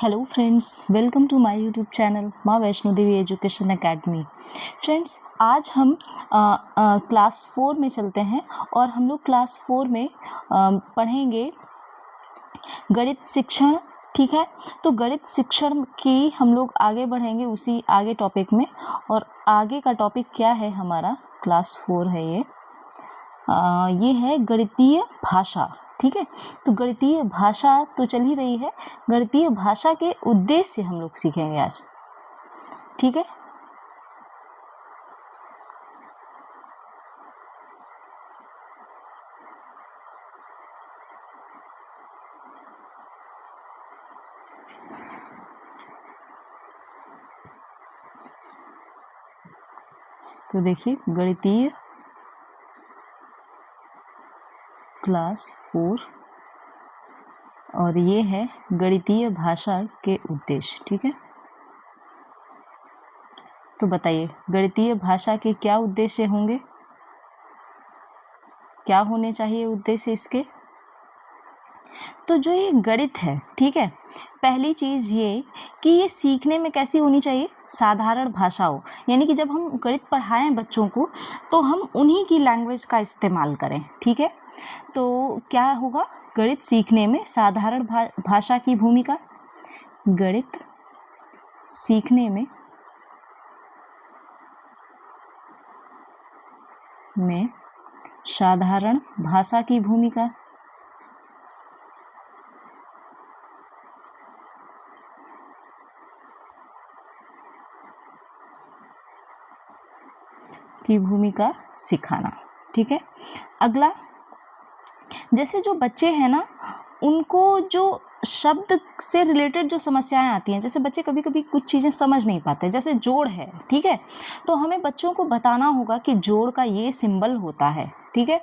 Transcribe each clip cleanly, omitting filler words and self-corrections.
Hello friends, welcome to my YouTube channel माँ Vaishno Devi education academy. Friends, आज हम class 4 में चलते हैं और हम लोग क्लास 4 में पढ़ेंगे गणित शिक्षण। ठीक है, तो गणित शिक्षण की हम लोग आगे बढ़ेंगे उसी आगे टॉपिक में। और आगे का टॉपिक क्या है हमारा? क्लास 4 है ये है गणितीय भाषा। ठीक है, तो गणितीय भाषा तो चल ही रही है, गणितीय भाषा के उद्देश्य हम लोग सीखेंगे आज। ठीक है, तो देखिए गणितीय क्लास 4 और ये है गणितीय भाषा के उद्देश्य। ठीक है, तो बताइए गणितीय भाषा के क्या उद्देश्य होंगे, क्या होने चाहिए उद्देश्य इसके? तो जो ये गणित है, ठीक है, पहली चीज़ ये कि ये सीखने में कैसी होनी चाहिए? साधारण भाषा हो, यानी कि जब हम गणित पढ़ाएं बच्चों को तो हम उन्हीं की लैंग्वेज का इस्तेमाल करें। ठीक है, तो क्या होगा? गणित सीखने में साधारण भाषा की भूमिका। गणित सीखने में साधारण भाषा की भूमिका। सिखाना। ठीक है, अगला, जैसे जो बच्चे हैं ना, उनको जो शब्द से रिलेटेड जो समस्याएं आती हैं, जैसे बच्चे कभी कभी कुछ चीज़ें समझ नहीं पाते, जैसे जोड़ है। ठीक है, तो हमें बच्चों को बताना होगा कि जोड़ का ये सिंबल होता है। ठीक है,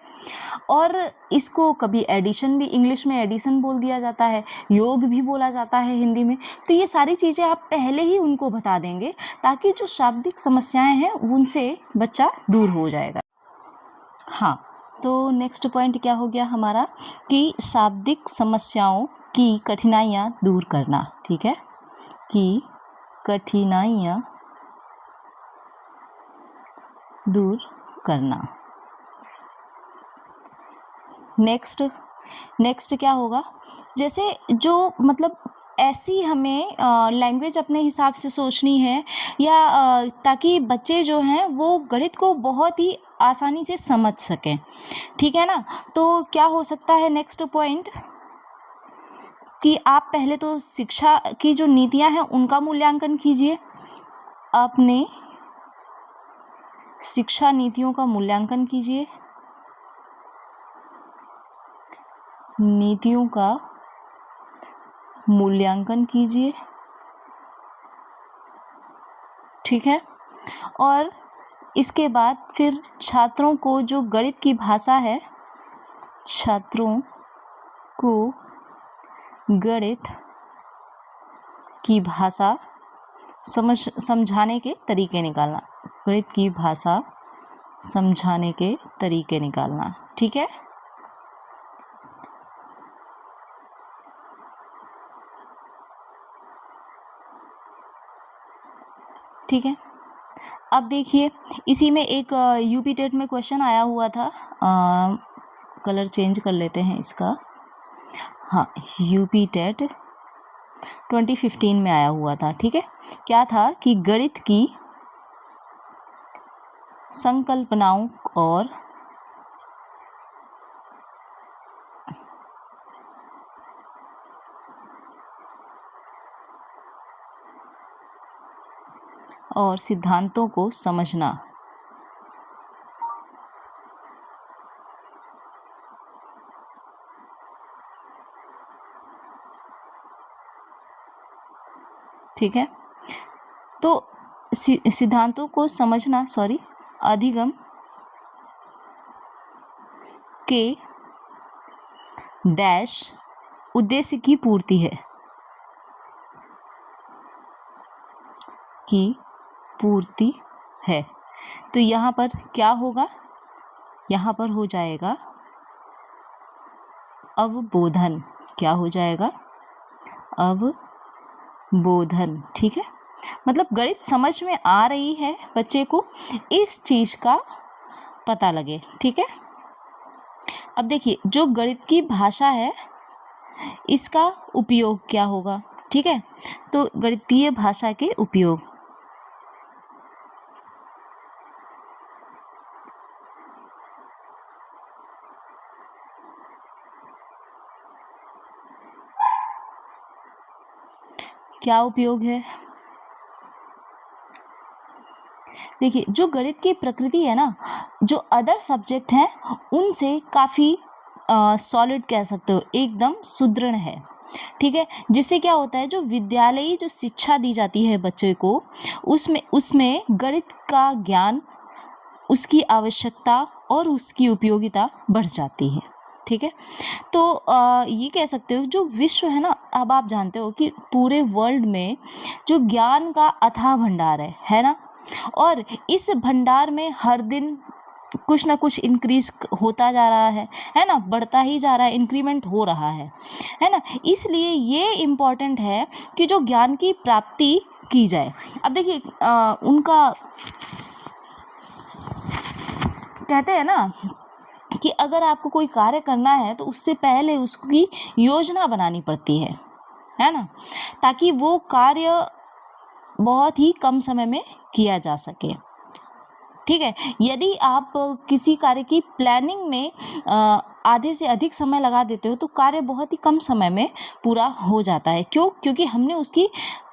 और इसको कभी एडिशन भी, इंग्लिश में एडिशन बोल दिया जाता है, योग भी बोला जाता है हिंदी में। तो ये सारी चीज़ें आप पहले ही उनको बता देंगे ताकि जो शाब्दिक समस्याएं हैं उनसे बच्चा दूर हो जाएगा। हाँ, तो नेक्स्ट पॉइंट क्या हो गया हमारा कि शाब्दिक समस्याओं की कठिनाइयाँ दूर करना। ठीक है, कि कठिनाइयाँ दूर करना। नेक्स्ट क्या होगा? जैसे जो मतलब ऐसी हमें लैंग्वेज अपने हिसाब से सोचनी है या ताकि बच्चे जो हैं वो गणित को बहुत ही आसानी से समझ सकें। ठीक है ना, तो क्या हो सकता है नेक्स्ट पॉइंट कि आप पहले तो शिक्षा की जो नीतियां हैं उनका मूल्यांकन कीजिए। अपने शिक्षा नीतियों का मूल्यांकन कीजिए। नीतियों का मूल्यांकन कीजिए। ठीक है, और इसके बाद फिर छात्रों को जो गणित की भाषा है, छात्रों को गणित की भाषा समझाने के तरीके निकालना। गणित की भाषा समझाने के तरीके निकालना। ठीक है, ठीक है। अब देखिए इसी में एक यूपी टेट में क्वेश्चन आया हुआ था, कलर चेंज कर लेते हैं इसका। हाँ, यूपी टेट 2015 में आया हुआ था। ठीक है, क्या था कि गणित की संकल्पनाओं और सिद्धांतों को समझना। ठीक है, तो सिद्धांतों को समझना, अधिगम के डैश उद्देश्य की पूर्ति है, तो यहाँ पर क्या होगा? यहाँ पर हो जाएगा अवबोधन। क्या हो जाएगा? बोधन, ठीक है। मतलब गणित समझ में आ रही है बच्चे को, इस चीज का पता लगे, ठीक है। अब देखिए जो गणित की भाषा है इसका उपयोग क्या होगा, ठीक है। तो गणितीय भाषा के उपयोग, क्या उपयोग है। देखिए जो गणित की प्रकृति है ना, जो अदर सब्जेक्ट हैं उनसे काफ़ी सॉलिड कह सकते हो, एकदम सुदृढ़ है, ठीक है। जिससे क्या होता है, जो विद्यालयी जो शिक्षा दी जाती है बच्चे को, उसमें उसमें गणित का ज्ञान, उसकी आवश्यकता और उसकी उपयोगिता बढ़ जाती है, ठीक है। तो ये कह सकते हो जो विश्व है ना, अब आप जानते हो कि पूरे वर्ल्ड में जो ज्ञान का अथाह भंडार है ना, और इस भंडार में हर दिन कुछ ना कुछ इंक्रीज होता जा रहा है ना, बढ़ता ही जा रहा है, इंक्रीमेंट हो रहा है ना। इसलिए ये इम्पॉर्टेंट है कि जो ज्ञान की प्राप्ति की जाए। अब देखिए उनका कहते हैं ना कि अगर आपको कोई कार्य करना है तो उससे पहले उसकी योजना बनानी पड़ती है ना, ताकि वो कार्य बहुत ही कम समय में किया जा सके, ठीक है। यदि आप किसी कार्य की प्लानिंग में आधे से अधिक समय लगा देते हो तो कार्य बहुत ही कम समय में पूरा हो जाता है। क्यों? क्योंकि हमने उसकी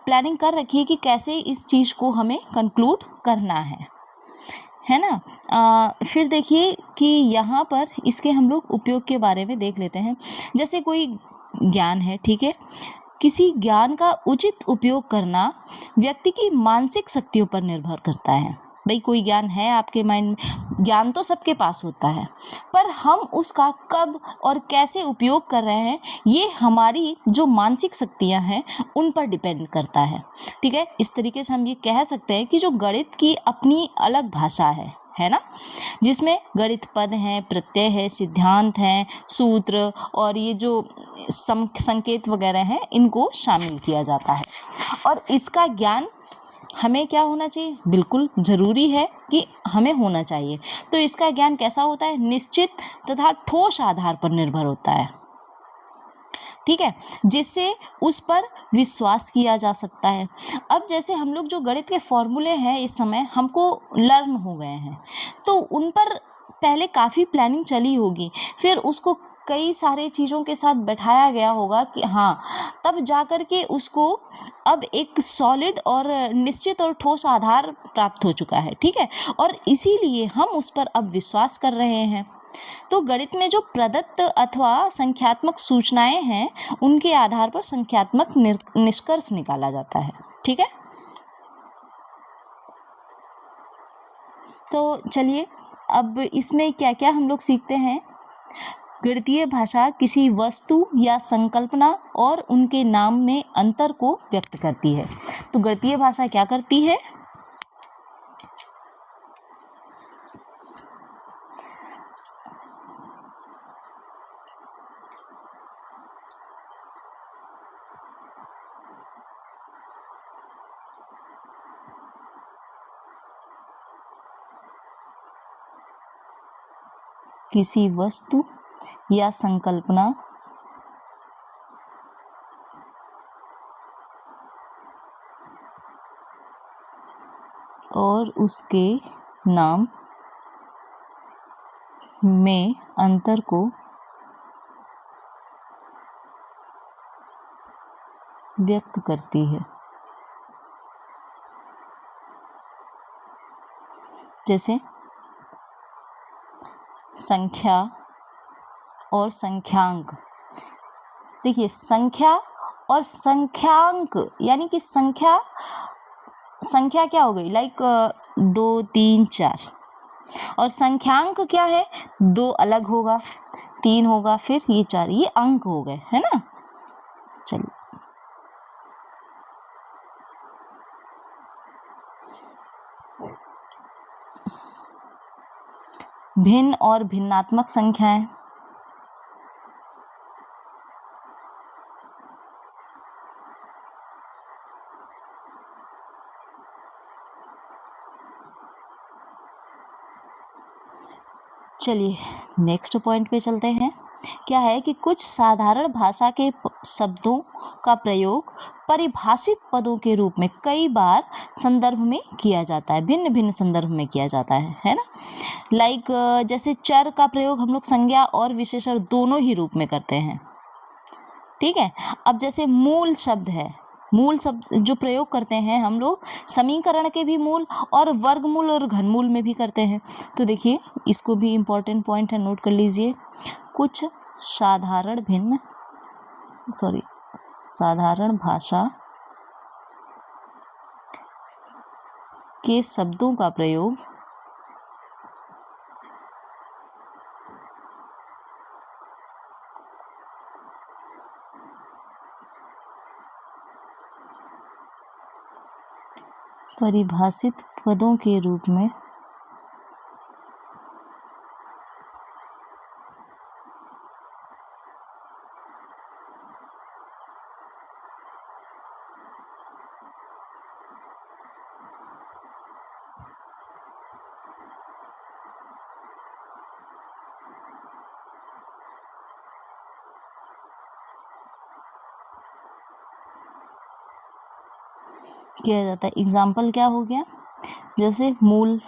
प्लानिंग कर रखी है कि कैसे इस चीज़ को हमें कंक्लूड करना है ना। फिर देखिए कि यहाँ पर इसके हम लोग उपयोग के बारे में देख लेते हैं। जैसे कोई ज्ञान है, ठीक है, किसी ज्ञान का उचित उपयोग करना व्यक्ति की मानसिक शक्तियों पर निर्भर करता है। भाई कोई ज्ञान है आपके माइंड में, ज्ञान तो सबके पास होता है, पर हम उसका कब और कैसे उपयोग कर रहे हैं ये हमारी जो मानसिक शक्तियां हैं उन पर डिपेंड करता है, ठीक है। इस तरीके से हम ये कह सकते हैं कि जो गणित की अपनी अलग भाषा है ना, जिसमें गणित पद हैं, प्रत्यय है, सिद्धांत हैं, सूत्र और ये जो संकेत वगैरह हैं इनको शामिल किया जाता है। और इसका ज्ञान हमें क्या होना चाहिए, बिल्कुल ज़रूरी है कि हमें होना चाहिए। तो इसका ज्ञान कैसा होता है, निश्चित तथा ठोस आधार पर निर्भर होता है, ठीक है, जिससे उस पर विश्वास किया जा सकता है। अब जैसे हम लोग जो गणित के फॉर्मूले हैं इस समय हमको लर्न हो गए हैं, तो उन पर पहले काफ़ी प्लानिंग चली होगी, फिर उसको कई सारे चीज़ों के साथ बैठाया गया होगा कि हाँ, तब जाकर के उसको अब एक सॉलिड और निश्चित और ठोस आधार प्राप्त हो चुका है, ठीक है। और इसीलिए हम उस पर अब विश्वास कर रहे हैं। तो गणित में जो प्रदत्त अथवा संख्यात्मक सूचनाएं हैं उनके आधार पर संख्यात्मक निष्कर्ष निकाला जाता है, ठीक है। तो चलिए अब इसमें क्या क्या हम लोग सीखते हैं। गणितीय भाषा किसी वस्तु या संकल्पना और उनके नाम में अंतर को व्यक्त करती है। तो गणितीय भाषा क्या करती है, किसी वस्तु या संकल्पना और उसके नाम में अंतर को व्यक्त करती है। जैसे संख्या और संख्यांक। देखिए संख्या और संख्यांक यानी कि संख्या क्या हो गई, लाइक 2 3 4, और संख्यांक क्या है, 2 अलग होगा, 3 होगा, फिर ये 4, ये अंक हो गए, है ना। चलिए भिन्न और भिन्नात्मक संख्याएं। चलिए नेक्स्ट पॉइंट पे चलते हैं। क्या है कि कुछ साधारण भाषा के शब्दों का प्रयोग परिभाषित पदों के रूप में कई बार संदर्भ में किया जाता है, भिन्न भिन्न संदर्भ में किया जाता है ना। लाइक जैसे चर का प्रयोग हम लोग संज्ञा और विशेषण दोनों ही रूप में करते हैं, ठीक है। अब जैसे मूल शब्द है, मूल शब्द जो प्रयोग करते हैं हम लोग समीकरण के भी मूल और वर्गमूल और घनमूल में भी करते हैं। तो देखिए इसको भी इम्पोर्टेंट पॉइंट है, नोट कर लीजिए। कुछ साधारण भाषा के शब्दों का प्रयोग परिभाषित पदों के रूप में किया जाता है। एग्जाम्पल क्या हो गया, जैसे मूल,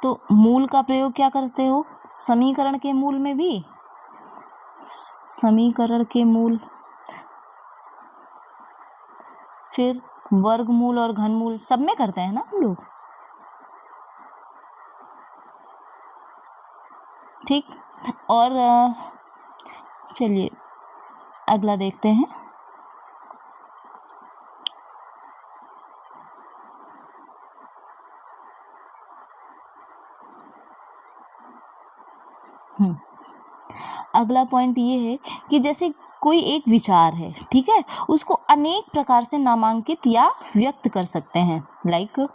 तो मूल का प्रयोग क्या करते हो, समीकरण के मूल में भी, समीकरण के मूल, फिर वर्गमूल और घनमूल सब में करते हैं ना हम लोग, ठीक। और चलिए अगला देखते हैं। अगला पॉइंट ये है कि जैसे कोई एक विचार है, ठीक है, उसको अनेक प्रकार से नामांकित या व्यक्त कर सकते हैं। लाइक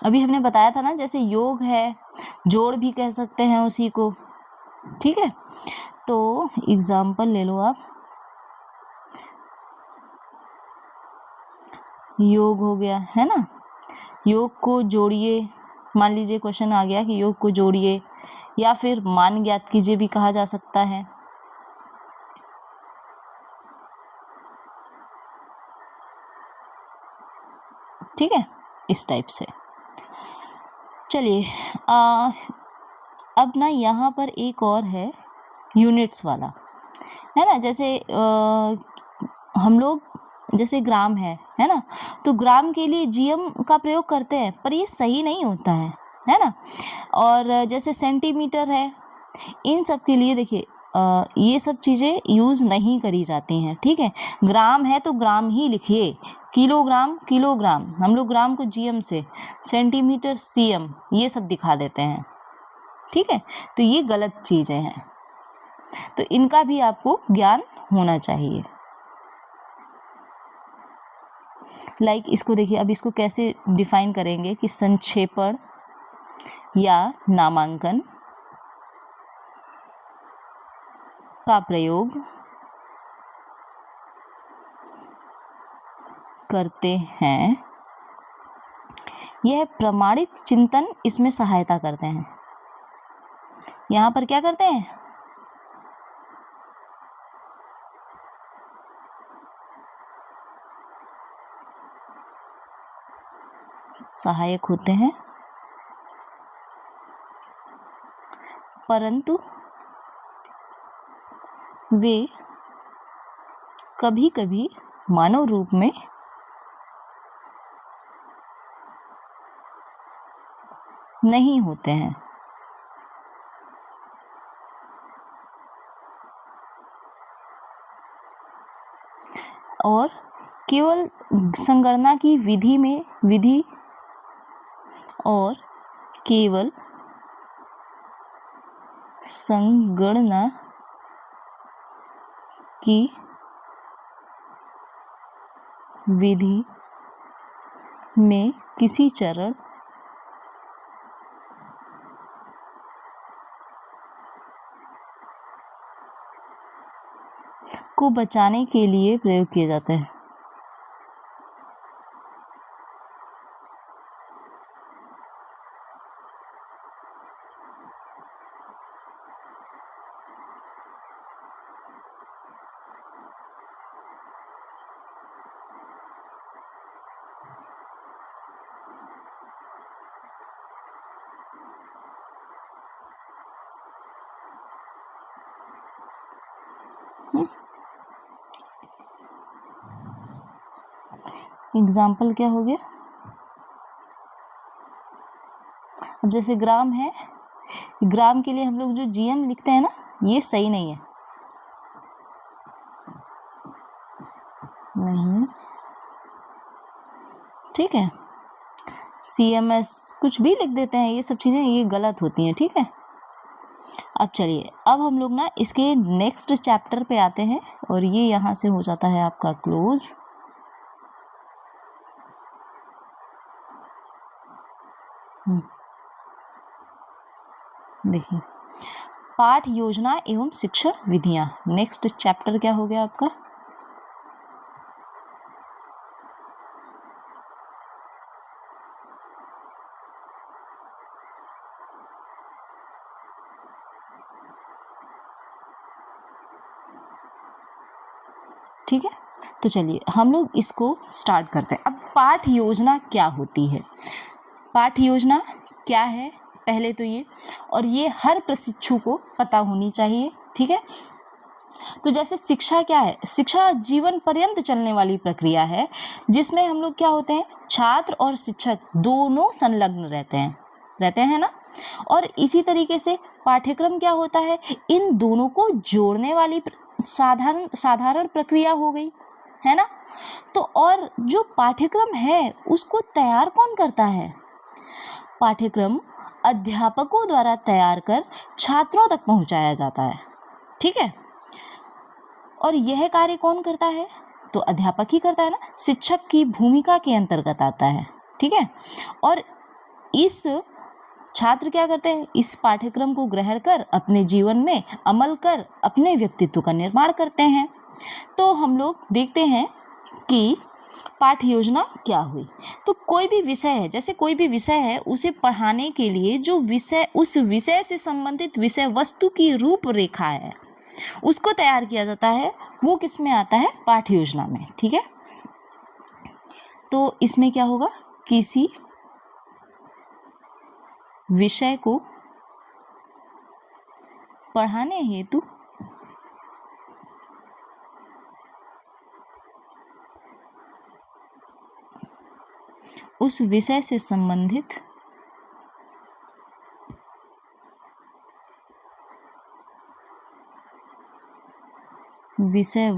अभी हमने बताया था ना, जैसे योग है, जोड़ भी कह सकते हैं उसी को, ठीक है। तो एग्जाम्पल ले लो आप, योग हो गया है ना, योग को जोड़िए, मान लीजिए क्वेश्चन आ गया कि योग को जोड़िए, या फिर मान ज्ञात कीजिए भी कहा जा सकता है, ठीक है, इस टाइप से। चलिए अब ना यहाँ पर एक और है यूनिट्स वाला, है ना। जैसे हम लोग जैसे ग्राम है ना, तो ग्राम के लिए जीएम का प्रयोग करते हैं, पर ये सही नहीं होता है ना। और जैसे सेंटीमीटर है, इन सब के लिए देखिए ये सब चीज़ें यूज़ नहीं करी जाती हैं, ठीक है। ग्राम है तो ग्राम ही लिखिए, किलोग्राम किलोग्राम, हम लोग ग्राम को जीएम से, सेंटीमीटर सीएम, ये सब दिखा देते हैं, ठीक है। तो ये गलत चीज़ें हैं, तो इनका भी आपको ज्ञान होना चाहिए। लाइक इसको देखिए, अब इसको कैसे डिफाइन करेंगे कि संक्षेपण या नामांकन का प्रयोग करते हैं, यह प्रमाणित चिंतन इसमें सहायता करते हैं। यहाँ पर क्या करते हैं, सहायक होते हैं, परंतु वे कभी कभी मानव रूप में नहीं होते हैं। और केवल संगणना की विधि और केवल संगणना की विधि में किसी चरण को बचाने के लिए प्रयोग किया जाता है। एग्जाम्पल क्या हो गया? अब जैसे ग्राम है, ग्राम के लिए हम लोग जो जीएम लिखते हैं ना, ये सही नहीं है। नहीं, ठीक है, CMS कुछ भी लिख देते हैं, ये सब चीज़ें ये गलत होती हैं, ठीक है। अब चलिए, अब हम लोग ना इसके नेक्स्ट चैप्टर पे आते हैं और ये यहाँ से हो जाता है आपका क्लोज। देखिए, पाठ योजना एवं शिक्षण विधियाँ, नेक्स्ट चैप्टर क्या हो गया आपका? ठीक है, तो चलिए हम लोग इसको स्टार्ट करते हैं। अब पाठ योजना क्या होती है? पाठ योजना क्या है पहले तो ये, और ये हर प्रशिक्षु को पता होनी चाहिए, ठीक है। तो जैसे शिक्षा क्या है? शिक्षा जीवन पर्यंत चलने वाली प्रक्रिया है, जिसमें हम लोग क्या होते हैं, छात्र और शिक्षक दोनों संलग्न रहते हैं ना। और इसी तरीके से पाठ्यक्रम क्या होता है, इन दोनों को जोड़ने वाली साधारण प्रक्रिया हो गई, है ना। तो और जो पाठ्यक्रम है उसको तैयार कौन करता है? पाठ्यक्रम अध्यापकों द्वारा तैयार कर छात्रों तक पहुंचाया जाता है, ठीक है। और यह कार्य कौन करता है? तो अध्यापक ही करता है ना, शिक्षक की भूमिका के अंतर्गत आता है, ठीक है। और इस छात्र क्या करते हैं, इस पाठ्यक्रम को ग्रहण कर अपने जीवन में अमल कर अपने व्यक्तित्व का निर्माण करते हैं। तो हम लोग देखते हैं कि पाठ योजना क्या हुई। तो कोई भी विषय है, जैसे कोई भी विषय है, उसे पढ़ाने के लिए जो विषय, उस विषय से संबंधित विषय वस्तु की रूपरेखा है, उसको तैयार किया जाता है। वो किस में आता है? पाठ योजना में, ठीक है। तो इसमें क्या होगा, किसी विषय को पढ़ाने हेतु उस विषय से संबंधित विषय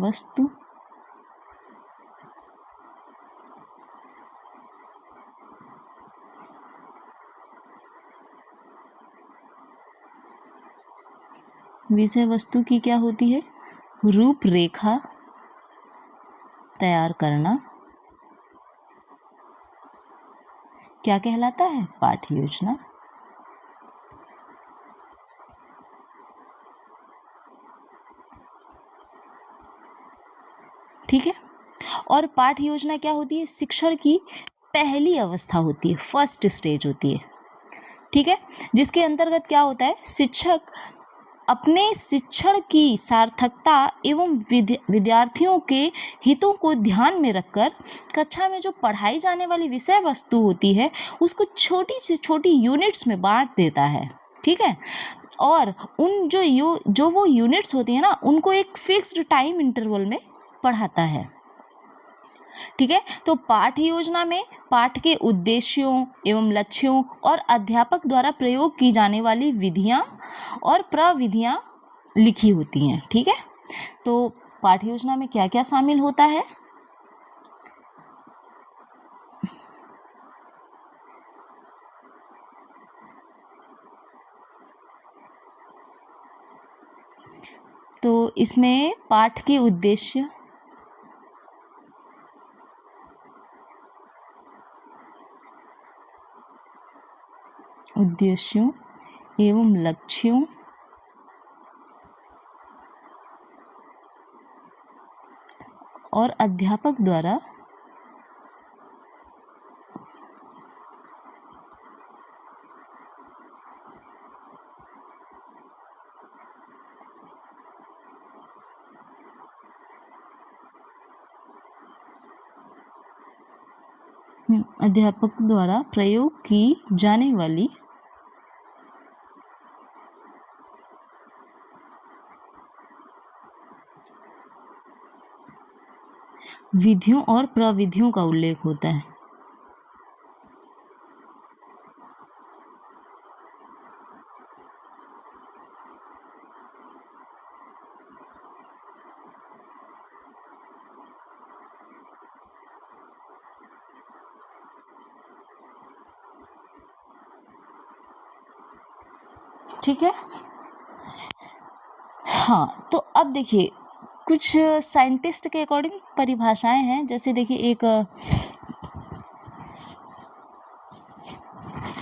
वस्तु की क्या होती है? रूपरेखा तैयार करना क्या कहलाता है? पाठ योजना। ठीक है। और पाठ योजना क्या होती है? शिक्षण की पहली अवस्था होती है, फर्स्ट स्टेज होती है, ठीक है। जिसके अंतर्गत क्या होता है, शिक्षक अपने शिक्षण की सार्थकता एवं विद्यार्थियों के हितों को ध्यान में रखकर कक्षा में जो पढ़ाई जाने वाली विषय वस्तु होती है उसको छोटी से छोटी यूनिट्स में बांट देता है, ठीक है। और उन जो वो यूनिट्स होती है ना, उनको एक फिक्स्ड टाइम इंटरवल में पढ़ाता है, ठीक है। तो पाठ योजना में पाठ के उद्देश्यों एवं लक्ष्यों और अध्यापक द्वारा प्रयोग की जाने वाली विधियां और प्रविधियां लिखी होती हैं, ठीक है। तो पाठ योजना में क्या क्या शामिल होता है? तो इसमें पाठ के उद्देश्यों एवं लक्ष्यों और अध्यापक द्वारा प्रयोग की जाने वाली विधियों और प्रविधियों का उल्लेख होता है। ठीक है। हाँ, तो अब देखिए कुछ साइंटिस्ट के अकॉर्डिंग परिभाषाएं हैं। जैसे देखिए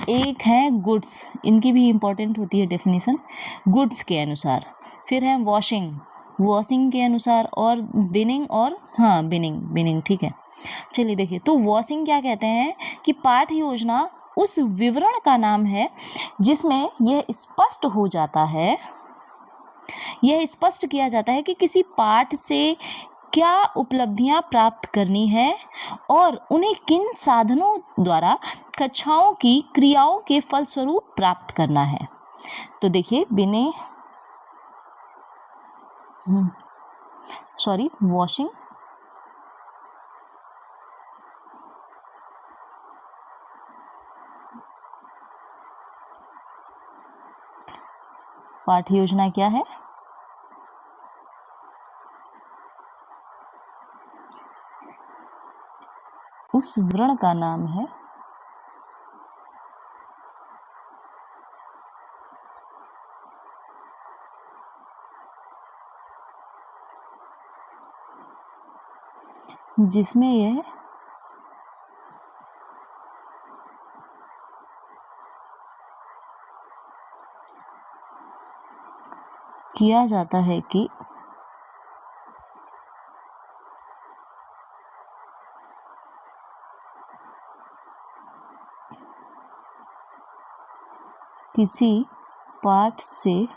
एक है गुड्स, इनकी भी इम्पोर्टेंट होती है डेफिनेशन, गुड्स के अनुसार। फिर है वॉशिंग के अनुसार, और बिनिंग ठीक है। चलिए देखिए, तो वॉशिंग क्या कहते हैं कि पाठ योजना उस विवरण का नाम है जिसमें यह स्पष्ट किया जाता है कि किसी पाठ से क्या उपलब्धियां प्राप्त करनी है और उन्हें किन साधनों द्वारा कक्षाओं की क्रियाओं के फलस्वरूप प्राप्त करना है। तो देखिए वॉशिंग पाठ योजना क्या है? उस विवरण का नाम है जिसमें यह किया जाता है कि किसी पाठ से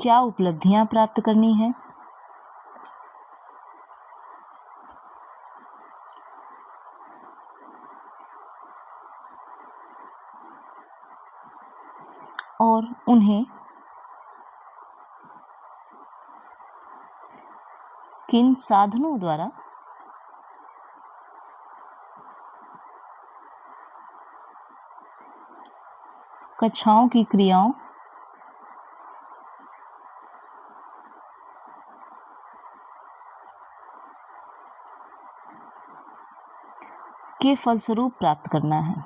क्या उपलब्धियां प्राप्त करनी है और उन्हें किन साधनों द्वारा कक्षाओं की क्रियाओं के फलस्वरूप प्राप्त करना है।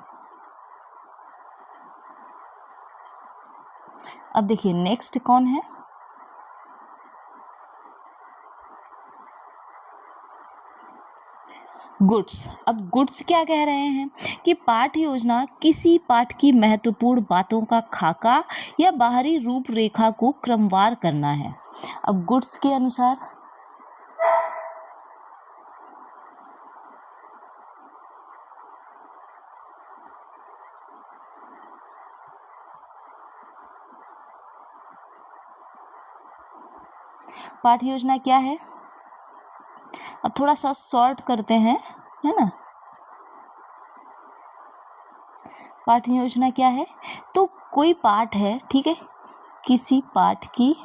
अब देखिए नेक्स्ट कौन है? गुड्स। अब गुड्स क्या कह रहे हैं कि पाठ योजना किसी पाठ की महत्वपूर्ण बातों का खाका या बाहरी रूपरेखा को क्रमवार करना है। अब गुड्स के अनुसार पाठ योजना क्या है? अब थोड़ा सा शॉर्ट करते हैं, है ना। पाठ योजना क्या है? तो कोई पाठ है, ठीक है, किसी पाठ की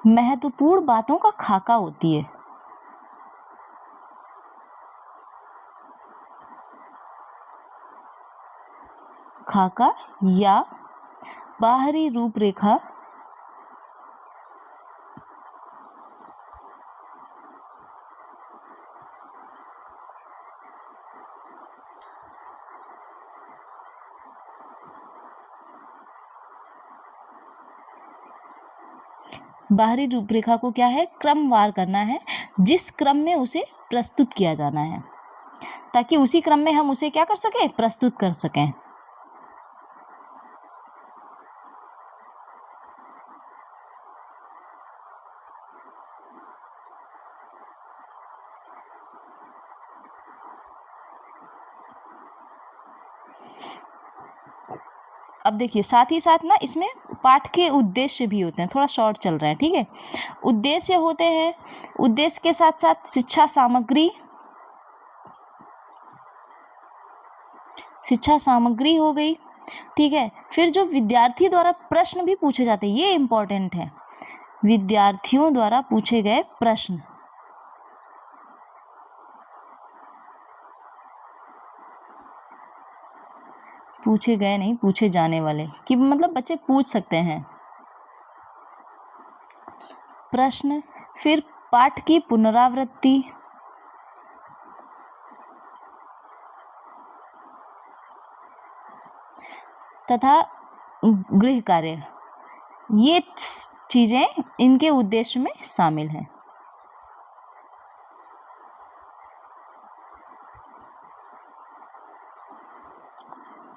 महत्वपूर्ण बातों का खाका होती है। खाका या बाहरी रूपरेखा बाहरी रूपरेखा को क्या है, क्रमवार करना है, जिस क्रम में उसे प्रस्तुत किया जाना है, ताकि उसी क्रम में हम उसे क्या कर सकें, प्रस्तुत कर सकें। अब देखिए साथ ही साथ ना इसमें पाठ के उद्देश्य भी होते हैं, थोड़ा शॉर्ट चल रहा है, ठीक है। उद्देश्य होते हैं, उद्देश्य के साथ साथ शिक्षा सामग्री हो गई, ठीक है। फिर जो विद्यार्थी द्वारा प्रश्न भी पूछे जाते हैं, ये इंपॉर्टेंट है, विद्यार्थियों द्वारा पूछे गए प्रश्न, पूछे गए नहीं, पूछे जाने वाले, कि मतलब बच्चे पूछ सकते हैं प्रश्न। फिर पाठ की पुनरावृत्ति, तथा गृह कार्य, ये चीजें इनके उद्देश्य में शामिल हैं।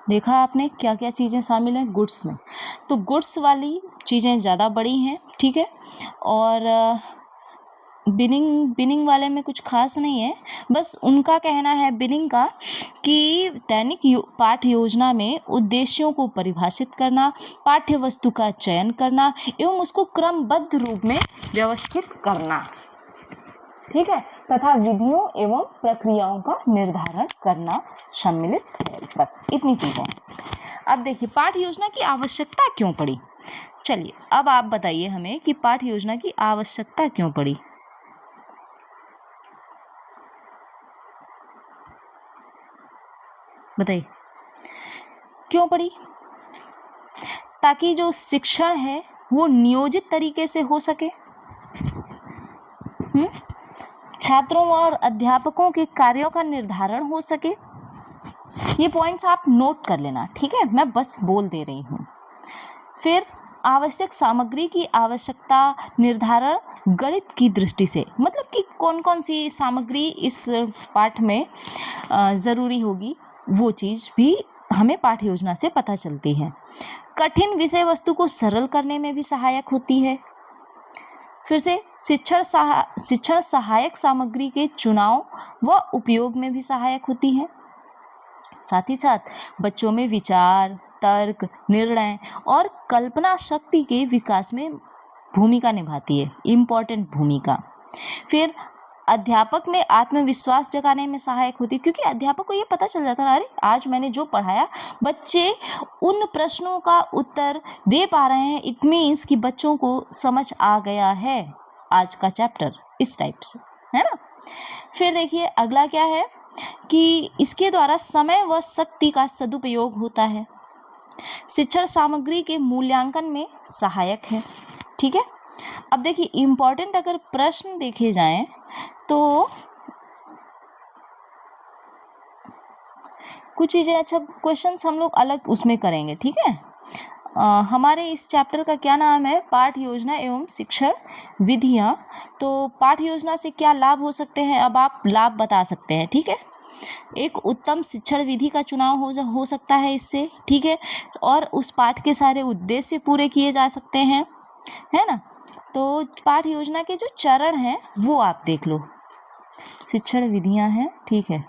देखा आपने क्या क्या चीज़ें शामिल हैं गुड्स में, तो गुड्स वाली चीज़ें ज़्यादा बड़ी हैं, ठीक है। और बिनिंग वाले में कुछ खास नहीं है, बस उनका कहना है बिनिंग का कि दैनिक पाठ योजना में उद्देश्यों को परिभाषित करना, पाठ्य वस्तु का चयन करना एवं उसको क्रमबद्ध रूप में व्यवस्थित करना, ठीक है, तथा विधियों एवं प्रक्रियाओं का निर्धारण करना सम्मिलित है। बस इतनी चीजें। अब देखिए पाठ योजना की आवश्यकता क्यों पड़ी। चलिए अब आप बताइए हमें कि पाठ योजना की आवश्यकता क्यों पड़ी। बताइए क्यों पड़ी। ताकि जो शिक्षण है वो नियोजित तरीके से हो सके, छात्रों और अध्यापकों के कार्यों का निर्धारण हो सके। ये पॉइंट्स आप नोट कर लेना, ठीक है, मैं बस बोल दे रही हूँ। फिर आवश्यक सामग्री की आवश्यकता निर्धारण गणित की दृष्टि से, मतलब कि कौन कौन सी सामग्री इस पाठ में ज़रूरी होगी, वो चीज़ भी हमें पाठ योजना से पता चलती है। कठिन विषय वस्तु को सरल करने में भी सहायक होती है। फिर से शिक्षण सहायक सामग्री के चुनाव व उपयोग में भी सहायक होती है। साथ ही साथ बच्चों में विचार, तर्क, निर्णय और कल्पना शक्ति के विकास में भूमिका निभाती है, इम्पोर्टेंट भूमिका। फिर अध्यापक में आत्मविश्वास जगाने में सहायक होती है, क्योंकि अध्यापक को ये पता चल जाता है, अरे आज मैंने जो पढ़ाया बच्चे उन प्रश्नों का उत्तर दे पा रहे हैं, इट मीन्स कि बच्चों को समझ आ गया है आज का चैप्टर, इस टाइप से, है ना। फिर देखिए अगला क्या है कि इसके द्वारा समय व शक्ति का सदुपयोग होता है, शिक्षण सामग्री के मूल्यांकन में सहायक है, ठीक है। अब देखिए इम्पोर्टेंट अगर प्रश्न देखे जाएं तो कुछ चीज़ें, अच्छा क्वेश्चंस हम लोग अलग उसमें करेंगे, ठीक है। हमारे इस चैप्टर का क्या नाम है, पाठ योजना एवं शिक्षण विधियाँ। तो पाठ योजना से क्या लाभ हो सकते हैं, अब आप लाभ बता सकते हैं, ठीक है। एक उत्तम शिक्षण विधि का चुनाव हो सकता है इससे, ठीक है, और उस पाठ के सारे उद्देश्य पूरे किए जा सकते हैं, है ना। तो पाठ योजना के जो चरण हैं वो आप देख लो, शिक्षण विधियां हैं, ठीक है।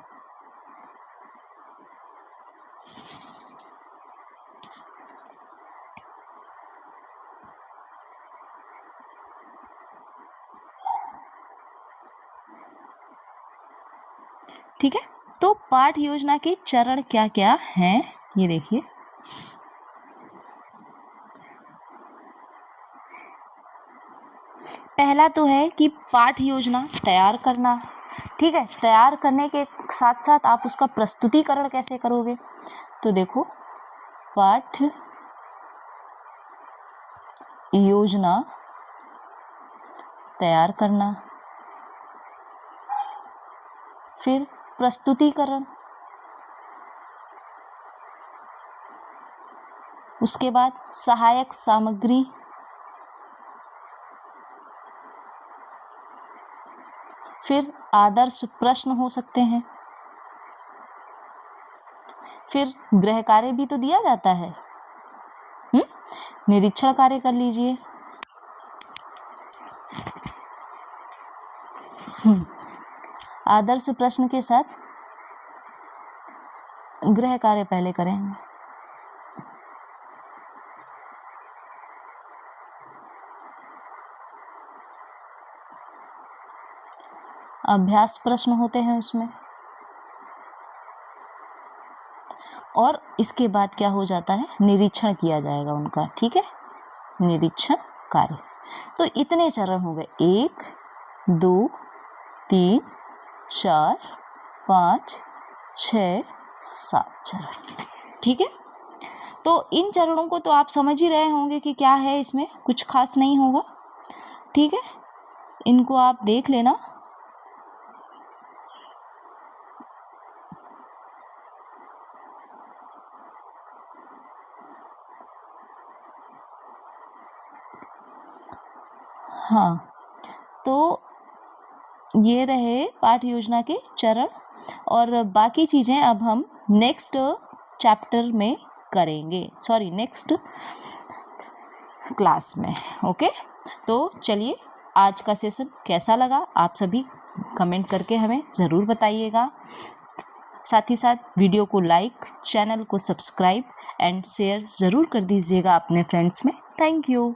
ठीक है, तो पाठ योजना के चरण क्या क्या हैं ये देखिए। पहला तो है कि पाठ योजना तैयार करना, ठीक है। तैयार करने के साथ साथ आप उसका प्रस्तुतिकरण कैसे करोगे, तो देखो पाठ योजना तैयार करना, फिर प्रस्तुतिकरण, उसके बाद सहायक सामग्री, फिर आदर्श प्रश्न हो सकते हैं, फिर गृह कार्य भी तो दिया जाता है। निरीक्षण कार्य कर लीजिए। आदर्श प्रश्न के साथ गृह कार्य पहले करेंगे। अभ्यास प्रश्न होते हैं उसमें, और इसके बाद क्या हो जाता है, निरीक्षण किया जाएगा उनका। ठीक है, निरीक्षण कार्य। तो इतने चरण हो गए, 1 2 3 4 5 6 7 चरण। ठीक है, तो इन चरणों को तो आप समझ ही रहे होंगे कि क्या है, इसमें कुछ खास नहीं होगा। ठीक है, इनको आप देख लेना। हाँ, तो ये रहे पाठ योजना के चरण, और बाकी चीज़ें अब हम नेक्स्ट चैप्टर में करेंगे, सॉरी नेक्स्ट क्लास में। ओके, तो चलिए, आज का सेशन कैसा लगा आप सभी कमेंट करके हमें ज़रूर बताइएगा। साथ ही साथ वीडियो को लाइक, चैनल को सब्सक्राइब एंड शेयर ज़रूर कर दीजिएगा अपने फ्रेंड्स में। Thank you.